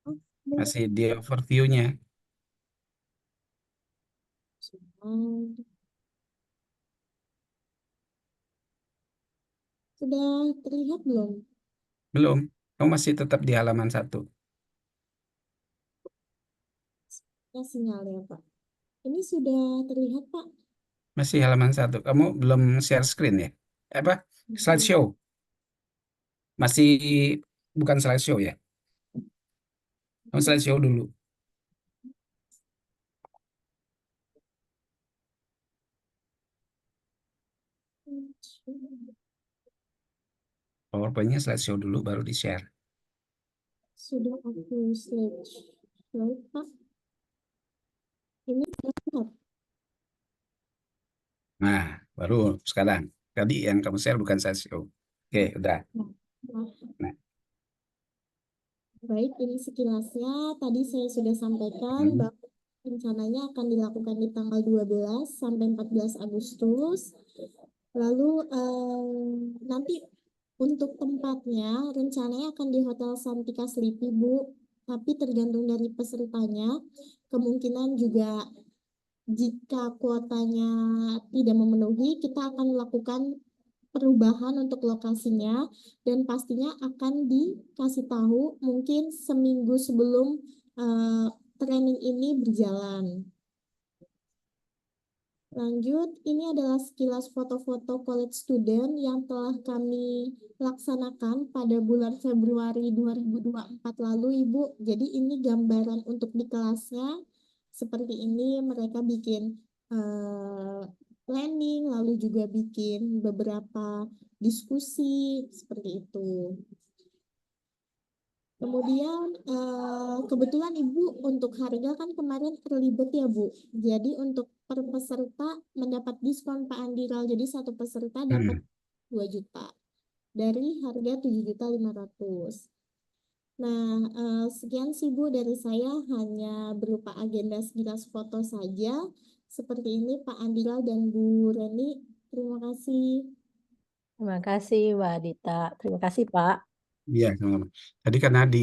Oh, belum. Masih di overview-nya. Sudah terlihat belum? Belum. Kamu masih tetap di halaman 1. Ya, sinyalnya Pak. Ini sudah terlihat Pak. Masih halaman 1. Kamu belum share screen ya? Apa? Slideshow. Masih bukan slideshow ya? Kamu slideshow dulu. PowerPoint-nya slideshow dulu baru di-share. Sudah aku slide Pak. Ini sudah terlihat. Nah, baru sekarang. Tadi yang kamu share bukan slideshow. Oke, udah. Nah. Baik, ini sekilasnya. Tadi saya sudah sampaikan bahwa rencananya akan dilakukan di tanggal 12 sampai 14 Agustus. Lalu nanti untuk tempatnya rencananya akan di Hotel Santika Sleepy Bu. Tapi tergantung dari pesertanya. Kemungkinan juga jika kuotanya tidak memenuhi, kita akan melakukan perubahan untuk lokasinya dan pastinya akan dikasih tahu mungkin seminggu sebelum training ini berjalan. Lanjut, ini adalah sekilas foto-foto college student yang telah kami laksanakan pada bulan Februari 2024 lalu, Ibu. Jadi ini gambaran untuk di kelasnya. Seperti ini mereka bikin planning, lalu juga bikin beberapa diskusi, seperti itu. Kemudian kebetulan Ibu untuk harga kan kemarin early bird ya Bu. Jadi untuk per peserta mendapat diskon Pak Andiral. Jadi satu peserta dapat 2 juta dari harga 7.500.000. Nah, sekian sih Bu dari saya, hanya berupa agenda sekilas foto saja. Seperti ini Pak Andiral dan Bu Reni. Terima kasih. Terima kasih Mbak Dita. Terima kasih Pak. Iya, sama-sama. Tadi karena di